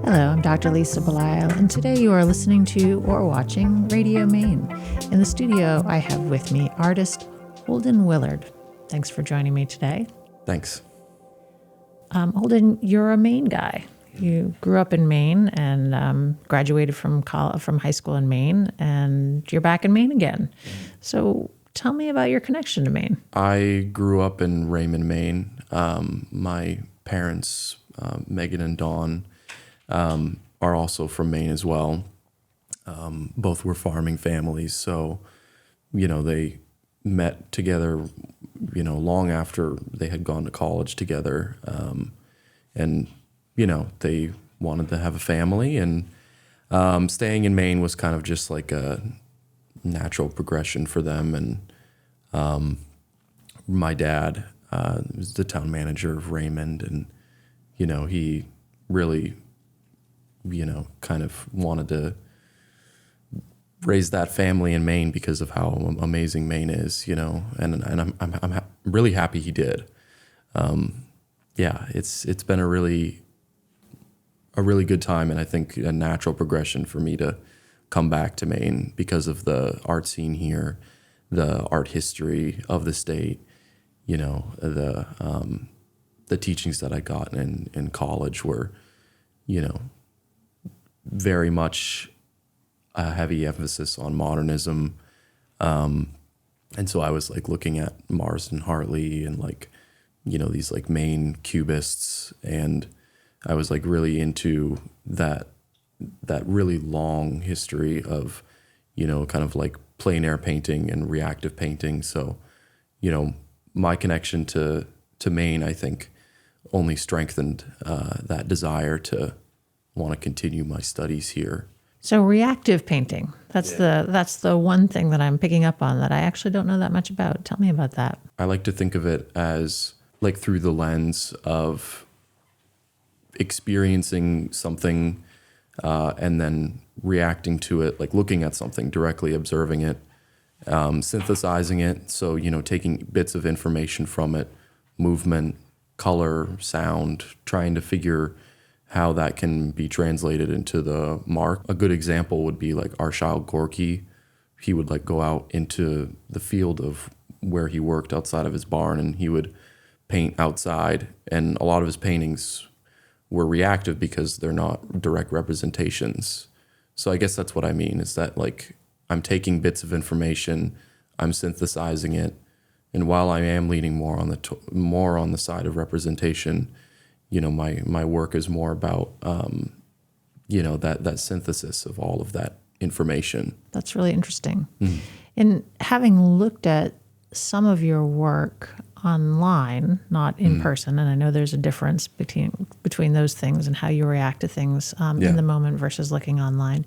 Hello, I'm Dr. Lisa Belisle, and today you are listening to or watching Radio Maine. In the studio, I have with me artist Holden Willard. Thanks for joining me today. Thanks. Holden, you're a Maine guy. You grew up in Maine and graduated from high school in Maine, and you're back in Maine again. So tell me about your connection to Maine. I grew up in Raymond, Maine. My parents, Megan and Dawn, are also from Maine as well. Both were farming families, so, they met together, long after they had gone to college together. And, they wanted to have a family, and staying in Maine was kind of just like a natural progression for them. And my dad was the town manager of Raymond, and, he really, kind of wanted to raise that family in Maine because of how amazing Maine is, and I'm really happy he did. It's been a really good time, and I think a natural progression for me to come back to Maine because of the art scene here, the art history of the state, the teachings that I got in college were, very much a heavy emphasis on modernism. And so I was like looking at Marsden Hartley and these like Maine cubists, and I was like really into that really long history of, kind of like plein air painting and reactive painting. So, my connection to Maine, I think, only strengthened that desire to want to continue my studies here. So reactive painting, that's the one thing that I'm picking up on that I actually don't know that much about. Tell me about that. I like to think of it as like through the lens of experiencing something and then reacting to it, like looking at something, directly observing it, synthesizing it. So, taking bits of information from it, movement, color, sound, trying to figure how that can be translated into the mark. A good example would be like Arshile Gorky. He would like go out into the field of where he worked outside of his barn, and he would paint outside. And a lot of his paintings were reactive because they're not direct representations. So I guess that's what I mean, is that like I'm taking bits of information, I'm synthesizing it, and while I am leaning more on the side of representation, my work is more about that synthesis of all of that information. That's really interesting. Mm. In having looked at some of your work online, not in person, and I know there's a difference between those things and how you react to things in the moment versus looking online.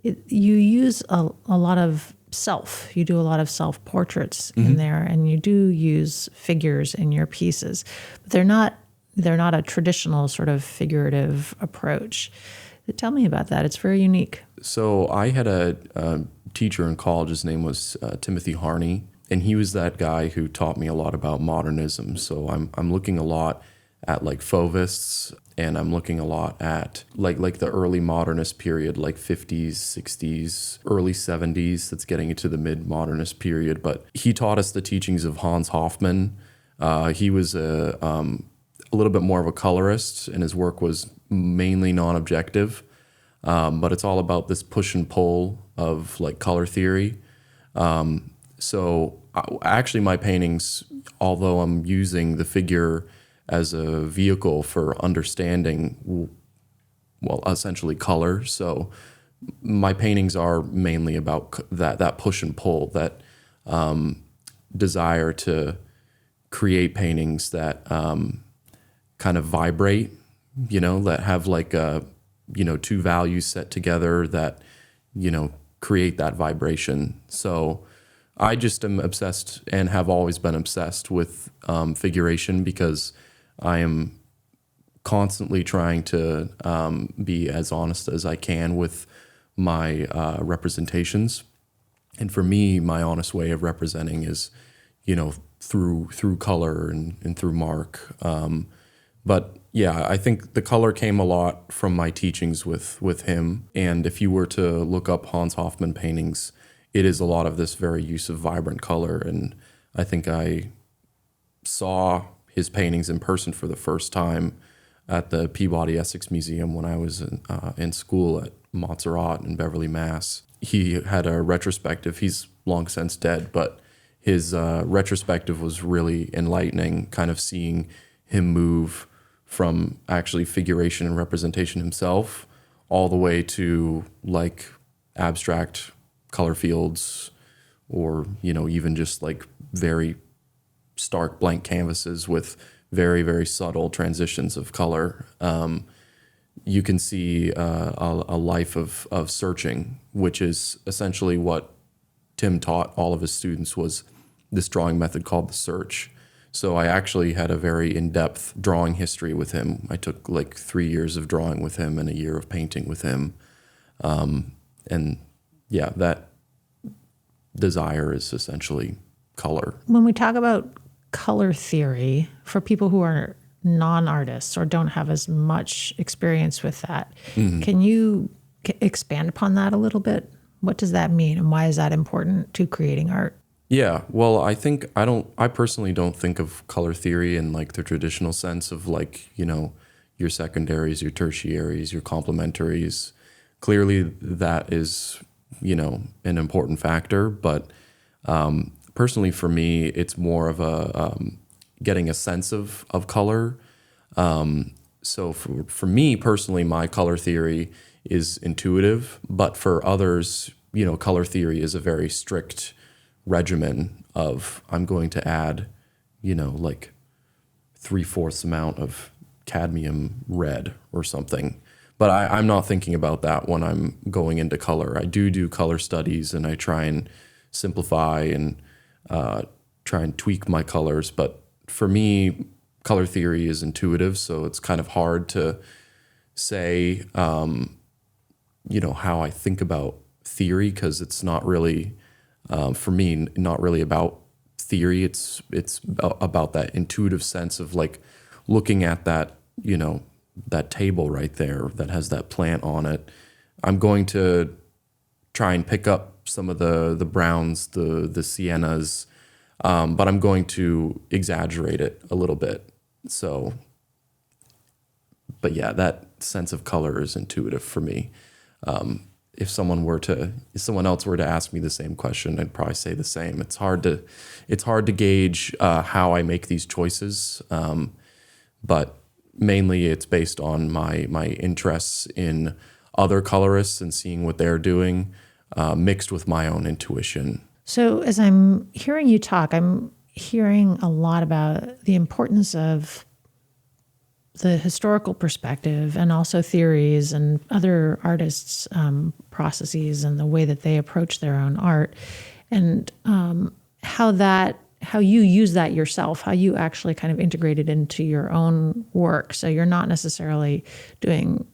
You use a lot of self. You do a lot of self-portraits in there, and you do use figures in your pieces. But they're not a traditional sort of figurative approach. Tell me about that. It's very unique. So I had a teacher in college. His name was Timothy Harney, and he was that guy who taught me a lot about modernism. So I'm looking a lot at like Fauvists, and I'm looking a lot at like the early modernist period, like 50s, 60s, early 70s. That's getting into the mid-modernist period. But he taught us the teachings of Hans Hofmann. He was a little bit more of a colorist, and his work was mainly non-objective. But it's all about this push and pull of like color theory. So actually my paintings, although I'm using the figure as a vehicle for understanding, well, essentially color. So my paintings are mainly about that push and pull, that desire to create paintings that kind of vibrate, that have like two values set together that, create that vibration. So I just am obsessed and have always been obsessed with figuration, because I am constantly trying to be as honest as I can with my representations. And for me, my honest way of representing is, through color and through mark. But yeah, I think the color came a lot from my teachings with him. And if you were to look up Hans Hofmann paintings, it is a lot of this very use of vibrant color. And I think I saw his paintings in person for the first time at the Peabody Essex Museum when I was in school at Montserrat in Beverly, Mass. He had a retrospective. He's long since dead, but his retrospective was really enlightening, kind of seeing him move from actually figuration and representation himself all the way to like abstract color fields, or, you know, even just like very stark blank canvases with very, very subtle transitions of color. You can see a life of searching, which is essentially what Tim taught all of his students, was this drawing method called the search. So I actually had a very in-depth drawing history with him. I took like 3 years of drawing with him and a year of painting with him. And yeah, that desire is essentially color. When we talk about color theory, for people who are non-artists or don't have as much experience with that, can you expand upon that a little bit? What does that mean, and why is that important to creating art? Yeah, well, I personally don't think of color theory in like the traditional sense of like, you know, your secondaries, your tertiaries, your complementaries. Clearly that is, you know, an important factor, but personally for me, it's more of a getting a sense of color. So for me personally, my color theory is intuitive, but for others, you know, color theory is a very strict regimen of, I'm going to add, you know, like 3/4 amount of cadmium red or something. But I'm not thinking about that when I'm going into color. I do color studies, and I try and simplify and try and tweak my colors. But for me, color theory is intuitive, so it's kind of hard to say, you know, how I think about theory, because it's not really, for me, not really about theory. It's about that intuitive sense of like looking at that, you know, that table right there that has that plant on it. I'm going to try and pick up some of the browns, the siennas, but I'm going to exaggerate it a little bit. So, but yeah, that sense of color is intuitive for me. If someone else were to ask me the same question, I'd probably say the same. It's hard to gauge how I make these choices, but mainly it's based on my interests in other colorists and seeing what they're doing, mixed with my own intuition. So as I'm hearing you talk, I'm hearing a lot about the importance of the historical perspective and also theories and other artists' processes and the way that they approach their own art, and how you use that yourself, how you actually kind of integrate it into your own work. So you're not necessarily doing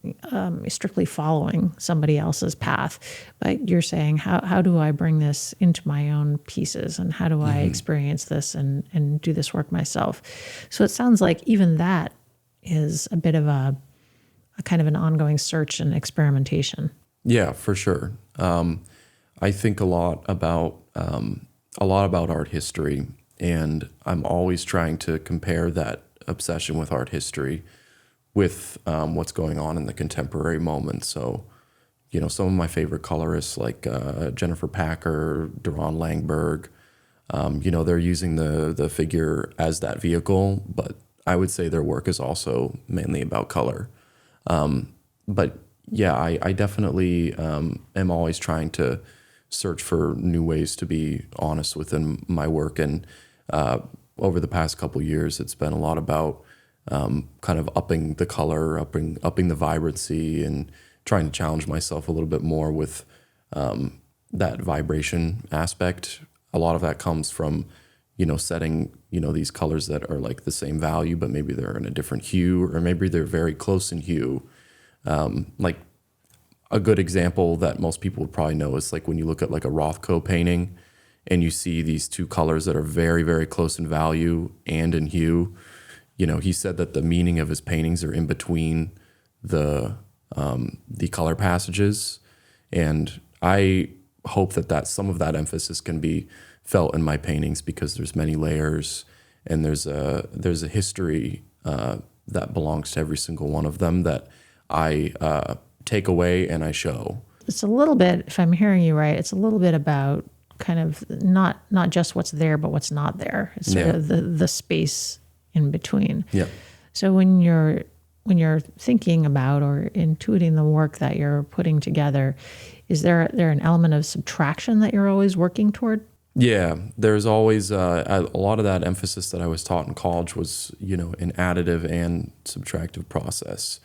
strictly following somebody else's path, but you're saying, how do I bring this into my own pieces, and how do I experience this and do this work myself? So it sounds like even that is a bit of a kind of an ongoing search and experimentation. Yeah, for sure. I think a lot about art history, and I'm always trying to compare that obsession with art history with what's going on in the contemporary moment. So, you know, some of my favorite colorists like Jennifer Packer, Doron Langberg, you know, they're using the figure as that vehicle, but I would say their work is also mainly about color. But yeah, I definitely am always trying to search for new ways to be honest within my work. And over the past couple of years, it's been a lot about kind of upping the color, upping the vibrancy, and trying to challenge myself a little bit more with that vibration aspect. A lot of that comes from, you know, setting, you know, these colors that are like the same value, but maybe they're in a different hue, or maybe they're very close in hue. Like a good example that most people would probably know is like when you look at like a Rothko painting and you see these two colors that are very, very close in value and in hue, he said that the meaning of his paintings are in between the color passages. And I hope that some of that emphasis can be felt in my paintings, because there's many layers and there's a history that belongs to every single one of them that I take away and I show. It's a little bit, if I'm hearing you right, it's a little bit about kind of not just what's there, but what's not there. It's sort of the space in between. Yeah. So when you're thinking about or intuiting the work that you're putting together, is there an element of subtraction that you're always working toward? Yeah, there's always a lot of that emphasis that I was taught in college was, an additive and subtractive process.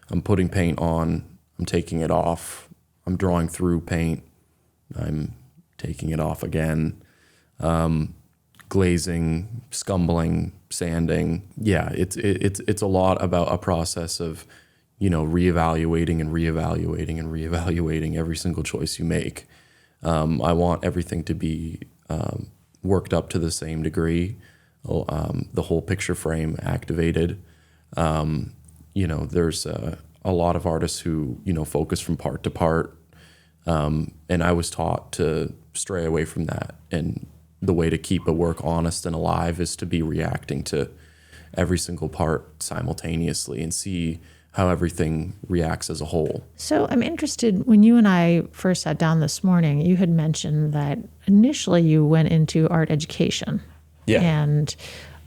I'm putting paint on, I'm taking it off, I'm drawing through paint, I'm taking it off again, glazing, scumbling, sanding. Yeah, it's a lot about a process of, reevaluating and reevaluating and reevaluating every single choice you make. I want everything to be worked up to the same degree, the whole picture frame activated. There's a lot of artists who, focus from part to part. And I was taught to stray away from that. And the way to keep a work honest and alive is to be reacting to every single part simultaneously and see how everything reacts as a whole. So I'm interested, when you and I first sat down this morning, you had mentioned that initially you went into art education. Yeah. And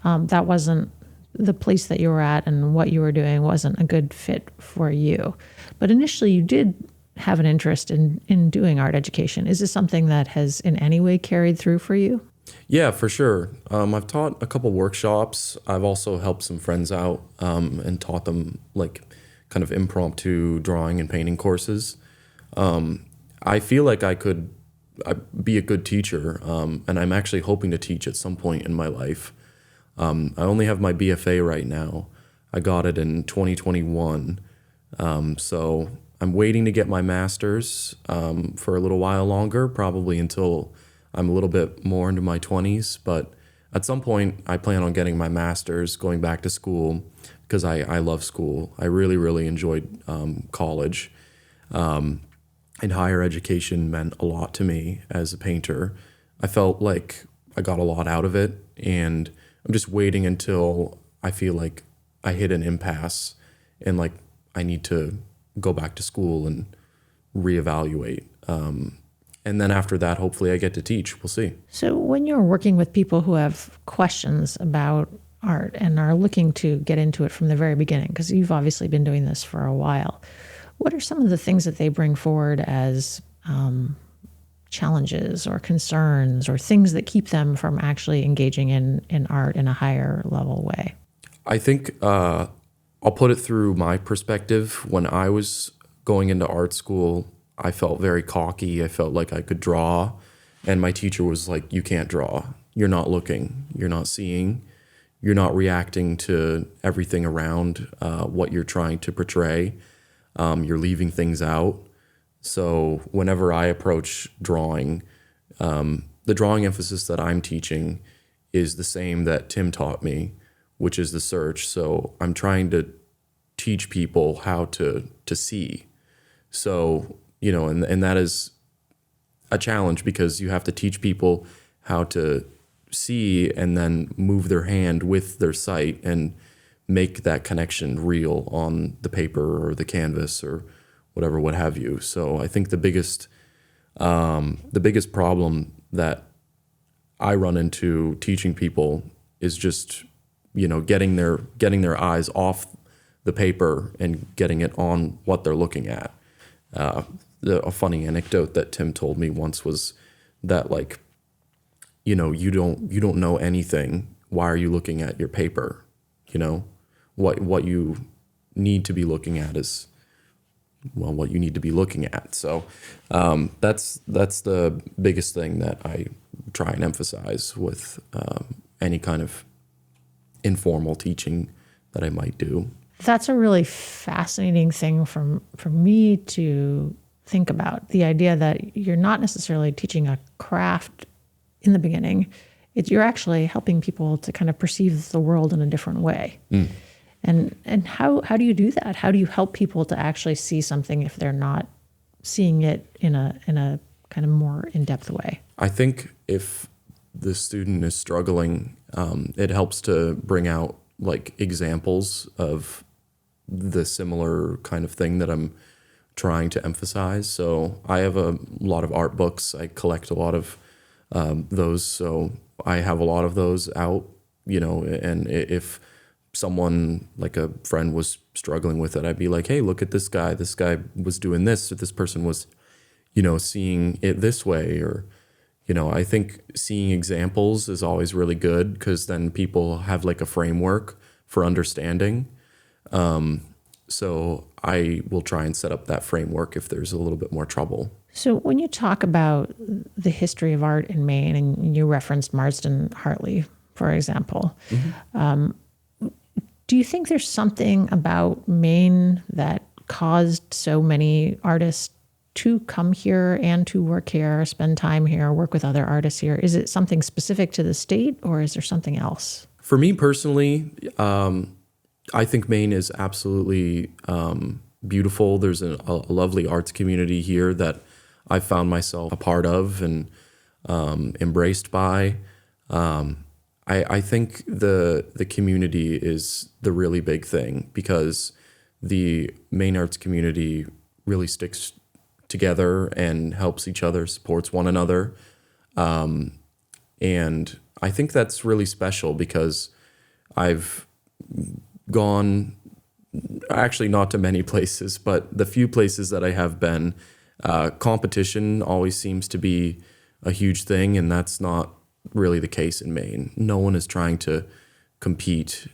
that wasn't the place that you were at, and what you were doing wasn't a good fit for you. But initially you did have an interest in doing art education. Is this something that has in any way carried through for you? Yeah, for sure. I've taught a couple workshops. I've also helped some friends out and taught them like kind of impromptu drawing and painting courses. I feel like I could be a good teacher, and I'm actually hoping to teach at some point in my life. I only have my BFA right now. I got it in 2021. So I'm waiting to get my master's for a little while longer, probably until I'm a little bit more into my 20s. But at some point, I plan on getting my master's, going back to school, because I love school. I really, really enjoyed college. And higher education meant a lot to me as a painter. I felt like I got a lot out of it, and I'm just waiting until I feel like I hit an impasse and like I need to go back to school and reevaluate. And then after that, hopefully I get to teach. We'll see. So when you're working with people who have questions about art and are looking to get into it from the very beginning, because you've obviously been doing this for a while, what are some of the things that they bring forward as challenges or concerns or things that keep them from actually engaging in art in a higher level way? I think I'll put it through my perspective. When I was going into art school, I felt very cocky. I felt like I could draw. And my teacher was like, you can't draw. You're not looking. You're not seeing. You're not reacting to everything around what you're trying to portray. You're leaving things out. So whenever I approach drawing, the drawing emphasis that I'm teaching is the same that Tim taught me, which is the search. So I'm trying to teach people how to see. So, and that is a challenge, because you have to teach people how to see and then move their hand with their sight and make that connection real on the paper or the canvas or whatever, what have you. So I think the biggest problem that I run into teaching people is just, getting their eyes off the paper and getting it on what they're looking at. A funny anecdote that Tim told me once was that, like, you don't know anything. Why are you looking at your paper? What you need to be looking at is, well, what you need to be looking at. So that's the biggest thing that I try and emphasize with any kind of informal teaching that I might do. That's a really fascinating thing for me to think about. The idea that you're not necessarily teaching a craft in the beginning, you're actually helping people to kind of perceive the world in a different way. And how do you do that? How do you help people to actually see something if they're not seeing it in a kind of more in-depth way? I think if the student is struggling, it helps to bring out like examples of the similar kind of thing that I'm trying to emphasize. So I have a lot of art books. I collect a lot of those. So I have a lot of those out, and if someone like a friend was struggling with it, I'd be like, hey, look at this guy. This guy was doing this. Or this person was, seeing it this way. Or, I think seeing examples is always really good because then people have like a framework for understanding. So I will try and set up that framework if there's a little bit more trouble. So when you talk about the history of art in Maine, and you referenced Marsden Hartley, for example, do you think there's something about Maine that caused so many artists to come here and to work here, spend time here, work with other artists here? Is it something specific to the state, or is there something else? For me personally, I think Maine is absolutely beautiful. There's a lovely arts community here that I found myself a part of and embraced by. I think the community is the really big thing because the Maine arts community really sticks together and helps each other, supports one another. And I think that's really special because I've gone, actually not to many places, but the few places that I have been, competition always seems to be a huge thing, and that's not really the case in Maine. No one is trying to compete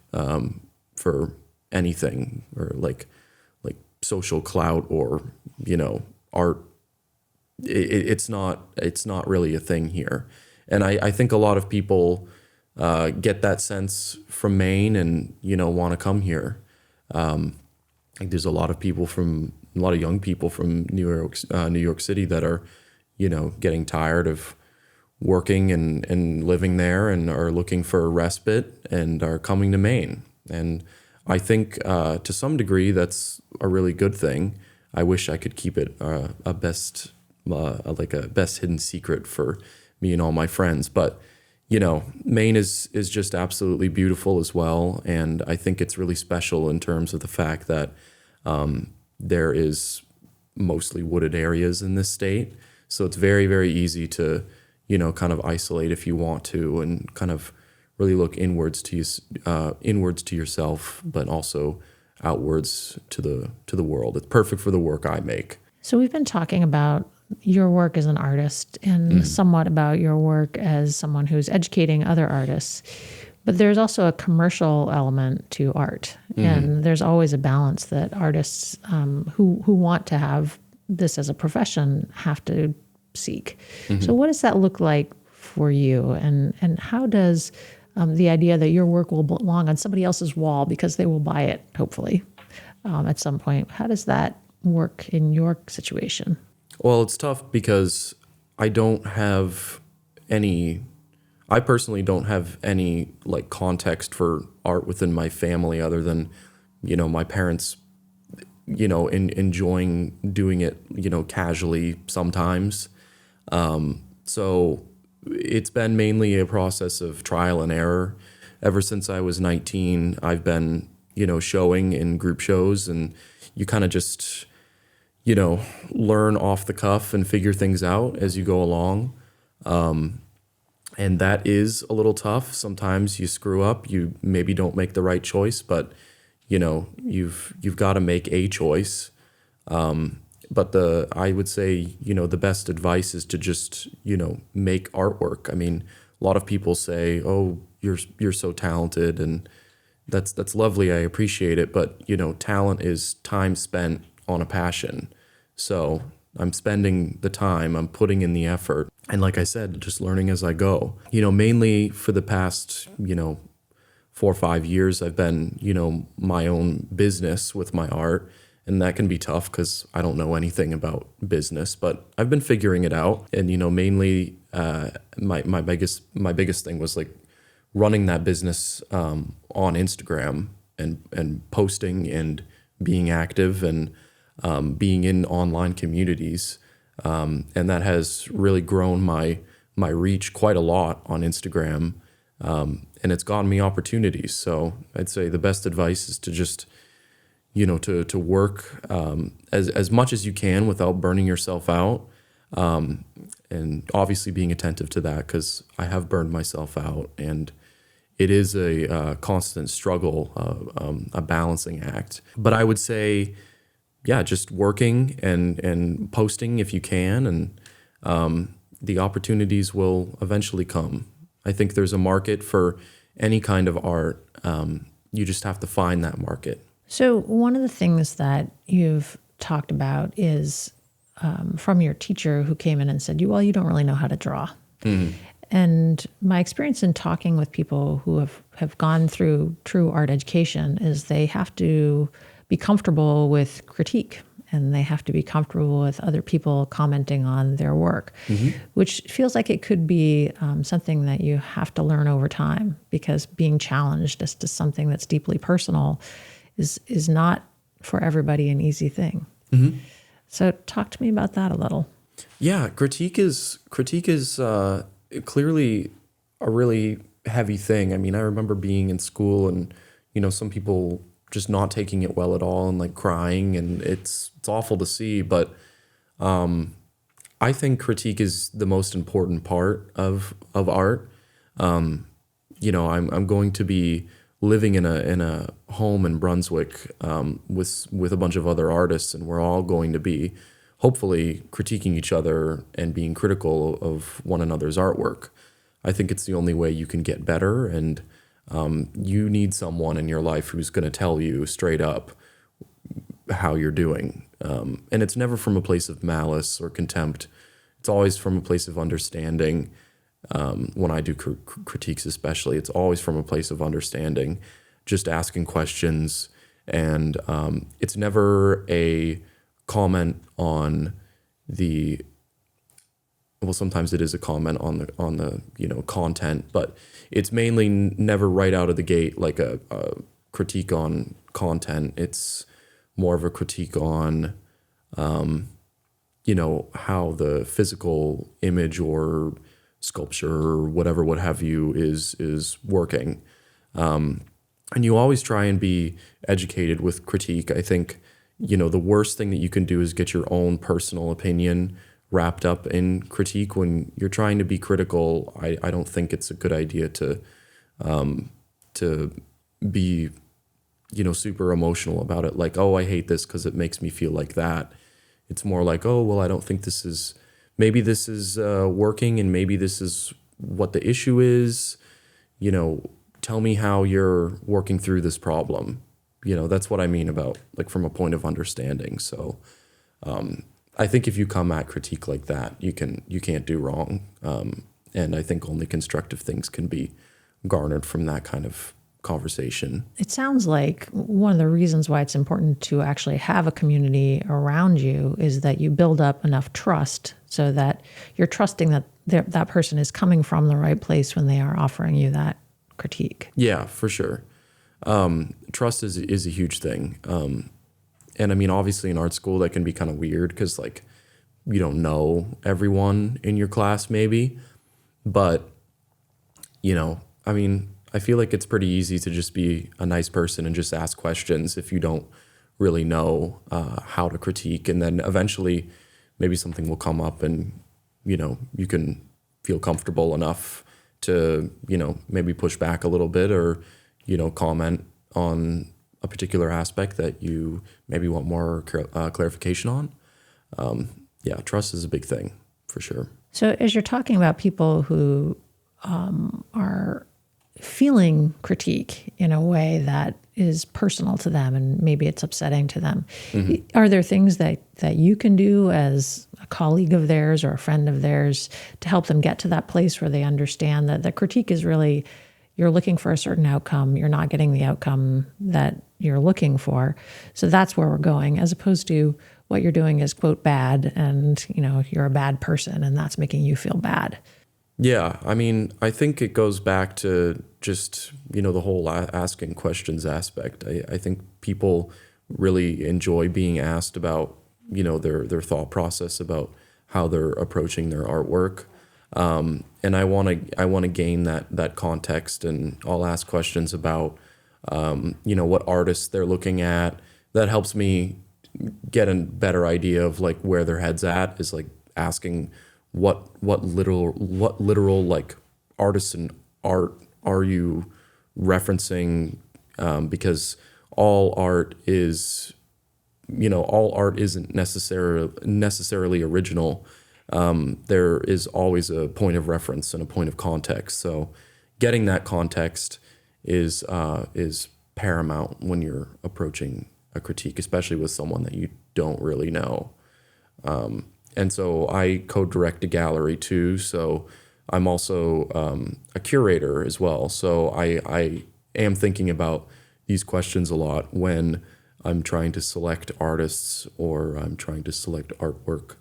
for anything or like social clout or art. It's not really a thing here, and I think a lot of people get that sense from Maine and want to come here. I think there's a lot of young people from New York City that are getting tired of working and living there and are looking for a respite and are coming to Maine. And I think to some degree that's a really good thing. I wish I could keep it a best hidden secret for me and all my friends, but Maine is just absolutely beautiful as well, and I think it's really special in terms of the fact that there is mostly wooded areas in this state, so it's very, very easy to kind of isolate if you want to, and kind of really look inwards to yourself, but also outwards to the world. It's perfect for the work I make. So we've been talking about your work as an artist and somewhat about your work as someone who's educating other artists. But there's also a commercial element to art. And there's always a balance that artists who want to have this as a profession have to seek. So what does that look like for you? And how does the idea that your work will belong on somebody else's wall because they will buy it, hopefully, at some point, how does that work in your situation? Well, it's tough because I personally don't have any like context for art within my family other than, my parents, enjoying doing it, casually sometimes. So it's been mainly a process of trial and error. Ever since I was 19, I've been, showing in group shows, and you kind of just learn off the cuff and figure things out as you go along. And that is a little tough. Sometimes you screw up, you maybe don't make the right choice, but you've got to make a choice. But I would say, the best advice is to just, make artwork. I mean, a lot of people say, oh, you're so talented, and that's lovely. I appreciate it. But, talent is time spent on a passion. So I'm spending the time, I'm putting in the effort. And like I said, just learning as I go. Mainly for the past, 4 or 5 years, I've been, my own business with my art. And that can be tough because I don't know anything about business, but I've been figuring it out. And, mainly my biggest thing was like running that business on Instagram and posting and being active and being in online communities. And that has really grown my reach quite a lot on Instagram. And it's gotten me opportunities. So I'd say the best advice is to just, to work as much as you can without burning yourself out. And obviously being attentive to that, because I have burned myself out, and it is a constant struggle, a balancing act. But I would say, yeah, just working and posting if you can, and the opportunities will eventually come. I think there's a market for any kind of art. You just have to find that market. So one of the things that you've talked about is from your teacher who came in and said, well, you don't really know how to draw. Mm-hmm. And my experience in talking with people who have gone through true art education is they have to be comfortable with critique, and they have to be comfortable with other people commenting on their work, mm-hmm. which feels like it could be something that you have to learn over time, because being challenged as to something that's deeply personal is not for everybody an easy thing. Mm-hmm. So talk to me about that a little. Yeah, critique is clearly a really heavy thing. I mean, I remember being in school and, some people just not taking it well at all and like crying, and it's awful to see. But I think critique is the most important part of art. I'm going to be living in a home in Brunswick with a bunch of other artists, and we're all going to be hopefully critiquing each other and being critical of one another's artwork. I think it's the only way you can get better, and you need someone in your life who's going to tell you straight up how you're doing. And it's never from a place of malice or contempt. It's always from a place of understanding. When I do critiques especially, it's always from a place of understanding, just asking questions. And it's never a comment on sometimes it is a comment on the content, but it's mainly never right out of the gate like a critique on content. It's more of a critique on how the physical image or sculpture or whatever, what have you, is working. And you always try and be educated with critique. I think, the worst thing that you can do is get your own personal opinion wrapped up in critique. When you're trying to be critical, I don't think it's a good idea to be, super emotional about it. Like, oh, I hate this because it makes me feel like that. It's more like, oh, well, I don't think maybe this is working, and maybe this is what the issue is. Tell me how you're working through this problem. That's what I mean about like from a point of understanding. So I think if you come at critique like that, you can't do wrong. And I think only constructive things can be garnered from that kind of conversation. It sounds like one of the reasons why it's important to actually have a community around you is that you build up enough trust so that you're trusting that that person is coming from the right place when they are offering you that critique. Yeah, for sure. Trust is a huge thing. And I mean, obviously in art school, that can be kind of weird because like you don't know everyone in your class maybe, but I mean, I feel like it's pretty easy to just be a nice person and just ask questions if you don't really know how to critique. And then eventually maybe something will come up and, you can feel comfortable enough to, maybe push back a little bit or, comment on a particular aspect that you maybe want more clarification on. Yeah, trust is a big thing for sure. So as you're talking about people who are feeling critique in a way that is personal to them and maybe it's upsetting to them, mm-hmm. Are there things that you can do as a colleague of theirs or a friend of theirs to help them get to that place where they understand that the critique is really, you're looking for a certain outcome, you're not getting the outcome that you're looking for. So that's where we're going, as opposed to what you're doing is, quote, bad, and, you're a bad person and that's making you feel bad. Yeah, I mean, I think it goes back to just, the whole asking questions aspect. I think people really enjoy being asked about, their thought process about how they're approaching their artwork. And I want to gain that context, and I'll ask questions about, what artists they're looking at. That helps me get a better idea of like where their head's at, is like asking what literal like artists and art are you referencing? Because all art isn't necessarily original. There is always a point of reference and a point of context. So getting that context is paramount when you're approaching a critique, especially with someone that you don't really know. And so I co-direct a gallery too. So I'm also a curator as well. So I am thinking about these questions a lot when I'm trying to select artists or I'm trying to select artwork.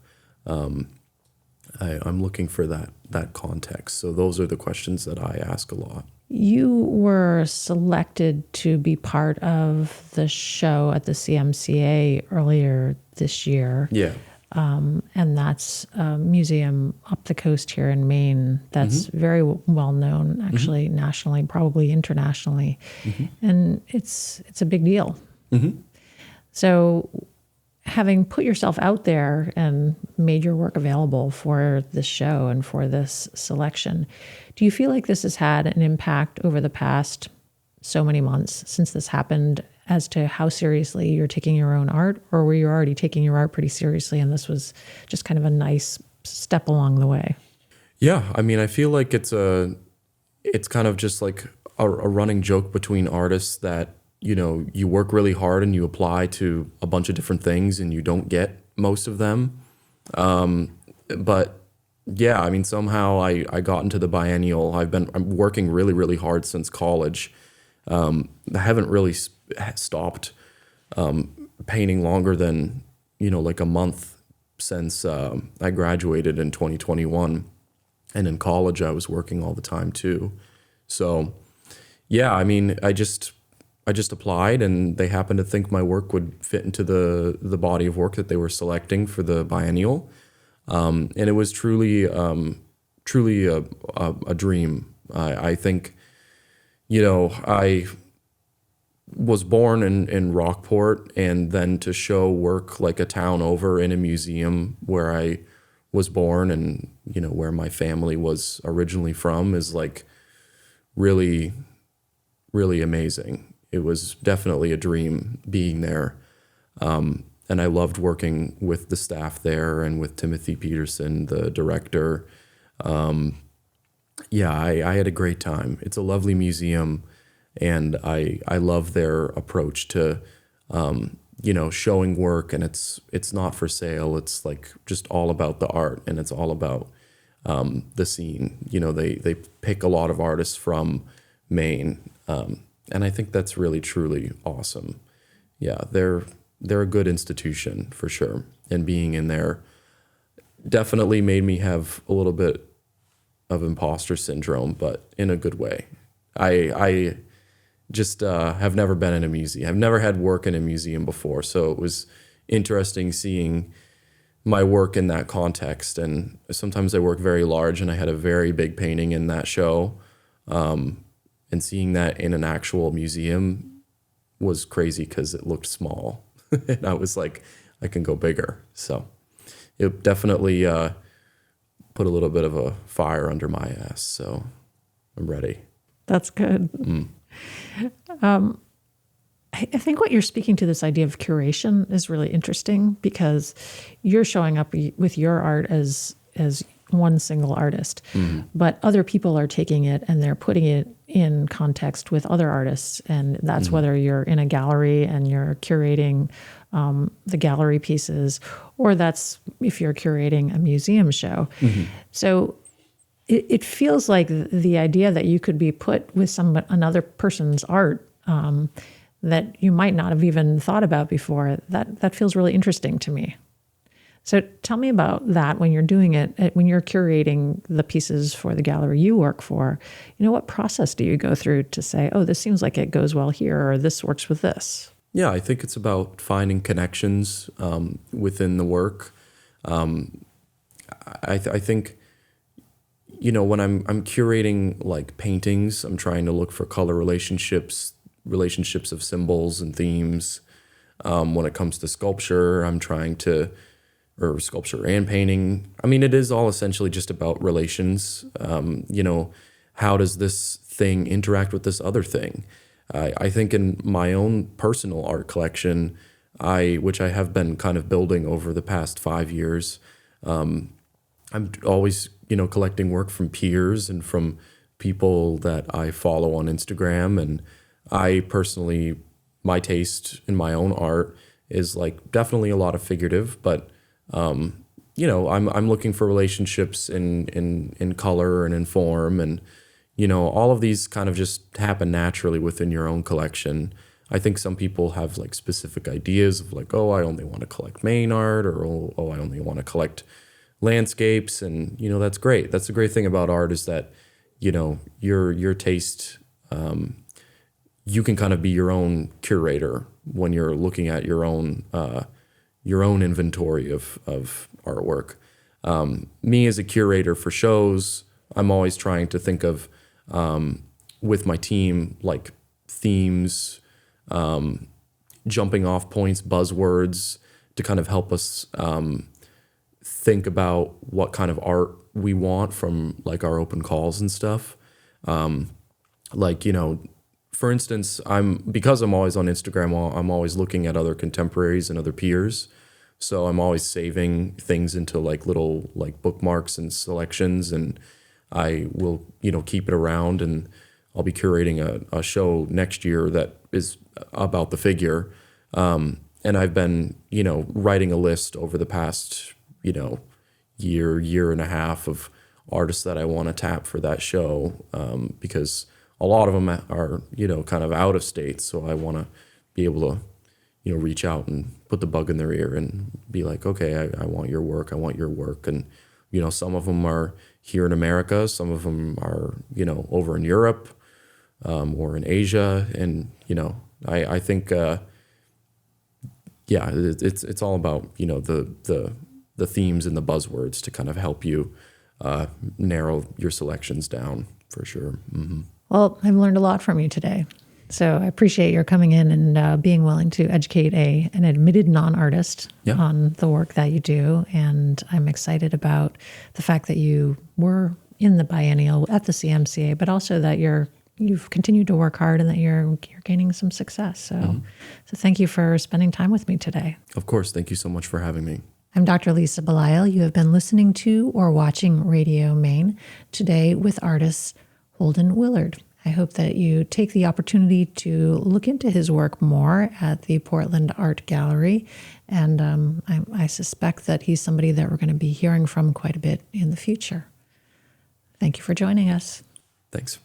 I'm looking for that context. So those are the questions that I ask a lot. You were selected to be part of the show at the CMCA earlier this year. Yeah. And that's a museum up the coast here in Maine that's very well known, actually, nationally, probably internationally. And it's a big deal. So having put yourself out there and made your work available for this show and for this selection, do you feel like this has had an impact over the past so many months since this happened as to how seriously you're taking your own art, or were you already taking your art pretty seriously and this was just kind of a nice step along the way? Yeah, I mean, I feel like it's kind of just like a running joke between artists that, you work really hard and you apply to a bunch of different things and you don't get most of them. But yeah, I mean, somehow I got into the biennial. I'm working really, really hard since college. I haven't really stopped painting longer than, like a month since I graduated in 2021. And in college, I was working all the time too. So yeah, I mean, I just applied and they happened to think my work would fit into the body of work that they were selecting for the biennial. And it was truly a dream. I think, I was born in Rockport, and then to show work like a town over in a museum where I was born and, where my family was originally from is like really, really amazing. It was definitely a dream being there. And I loved working with the staff there and with Timothy Peterson, the director. Yeah, I had a great time. It's a lovely museum, and I love their approach to, showing work, and it's not for sale. It's like just all about the art, and it's all about the scene. They pick a lot of artists from Maine, and I think that's really, truly awesome. Yeah, they're a good institution for sure. And being in there definitely made me have a little bit of imposter syndrome, but in a good way. I just have never been in a museum. I've never had work in a museum before, so it was interesting seeing my work in that context. And sometimes I work very large, and I had a very big painting in that show. And seeing that in an actual museum was crazy because it looked small. And I was like, I can go bigger. So it definitely put a little bit of a fire under my ass. So I'm ready. That's good. I think what you're speaking to, this idea of curation, is really interesting because you're showing up with your art as one single artist, but other people are taking it and they're putting it in context with other artists. And that's whether you're in a gallery and you're curating the gallery pieces, or that's if you're curating a museum show. So it feels like the idea that you could be put with another person's art that you might not have even thought about before, that feels really interesting to me. So tell me about that when you're doing it, when you're curating the pieces for the gallery you work for. What process do you go through to say, oh, this seems like it goes well here, or this works with this? Yeah, I think it's about finding connections within the work. I think, when I'm curating like paintings, I'm trying to look for color relationships of symbols and themes. When it comes to sculpture, or sculpture and painting. I mean, it is all essentially just about relations. How does this thing interact with this other thing? I think in my own personal art collection, which I have been kind of building over the past 5 years, I'm always, collecting work from peers and from people that I follow on Instagram. And I personally, my taste in my own art is like definitely a lot of figurative, but I'm looking for relationships in color and in form, and all of these kind of just happen naturally within your own collection. I think some people have like specific ideas of like, oh, I only want to collect Maine art, or oh, I only want to collect landscapes, and that's great. That's the great thing about art, is that your taste, you can kind of be your own curator when you're looking at your own inventory of artwork. Me as a curator for shows, I'm always trying to think of with my team like themes, jumping off points, buzzwords to kind of help us think about what kind of art we want from like our open calls and stuff. For instance, because I'm always on Instagram, I'm always looking at other contemporaries and other peers. So I'm always saving things into like little like bookmarks and selections, and I will, keep it around, and I'll be curating a show next year that is about the figure. And I've been, writing a list over the past, year and a half of artists that I want to tap for that show, because a lot of them are, kind of out of state. So I want to be able to, reach out and put the bug in their ear and be like, okay, I want your work. I want your work. And, some of them are here in America. Some of them are, over in Europe, or in Asia. And, I think, it's all about, the themes and the buzzwords to kind of help you narrow your selections down, for sure. Mm-hmm. Well, I've learned a lot from you today. So I appreciate your coming in and being willing to educate an admitted non-artist on the work that you do. And I'm excited about the fact that you were in the biennial at the CMCA, but also that you've continued to work hard and that you're gaining some success. So thank you for spending time with me today. Of course. Thank you so much for having me. I'm Dr. Lisa Belisle. You have been listening to or watching Radio Maine, today with artist Holden Willard. I hope that you take the opportunity to look into his work more at the Portland Art Gallery. And I suspect that he's somebody that we're going to be hearing from quite a bit in the future. Thank you for joining us. Thanks.